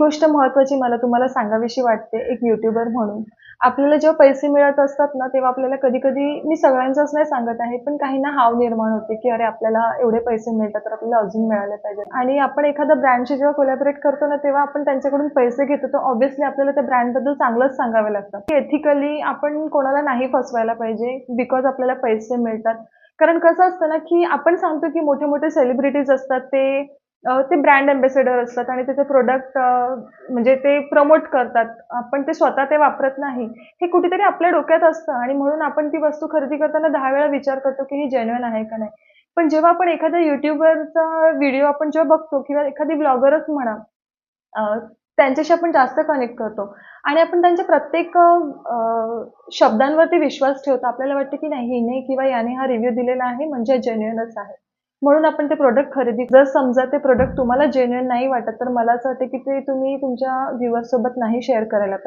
गोष्ट महत्त्वाची मला तुम्हाला सांगावीशी वाटते एक यूट्यूबर म्हणून. आपल्याला जेव्हा पैसे मिळत असतात ना, तेव्हा आपल्याला कधी-कधी मी सगळ्यांचंच नाही सांगत आहे, पण काहींना हाव निर्माण होते, की अरे आपल्याला एवढे पैसे मिळतात, तर आपल्याला अजून मिळाले पाहिजेत. आणि आपण एखाद्या ब्रँडशी जेव्हा कोलॅबोरेट करतो ना, तेव्हा आपण त्यांच्याकडून पैसे घेतो, तर ऑब्व्हियसली आपल्याला त्या ब्रँडबद्दल चांगलंच सांगावे लागतं. एथिकली आपण कोणाला नाही फसवायला पाहिजे, बिकॉज आपल्याला पैसे मिळतात. कारण कसं असतं ना, की आपण सांगतो, की मोठे-मोठे सेलिब्रिटीज असतात ते ब्रँड अँबॅसेडर असतात आणि त्याचे प्रॉडक्ट म्हणजे ते प्रमोट करतात. पण ते स्वतः ते वापरत नाही. हे कुठेतरी आपल्या डोक्यात असतं आणि म्हणून आपण ती वस्तू खरेदी करताना 10 वेळा विचार करतो, की ही जेन्युइन आहे का नाही. पण जेव्हा आपण एखाद्या यूट्यूबरचा व्हिडिओ आपण जेव्हा बघतो किंवा एखादी ब्लॉगरच म्हणा, अ, त्यांच्याशी आपण जास्त कनेक्ट करतो आणि आपण त्यांच्या प्रत्येक शब्दांवरती विश्वास ठेवतो. आपल्याला वाटतं, की नाही हिने किंवा याने हा रिव्ह्यू दिलेला आहे म्हणजे जेन्युइनच आहे. म्हणून आपण ते प्रॉडक्ट खरेदी जर समजा ते प्रॉडक्ट तुम्हाला जेन्युइन नाही वाटत, तर मला असं वाटतं, की ते तुम्ही तुमच्या व्ह्युअर्स सोबत नाही शेअर करायला पाहिजे.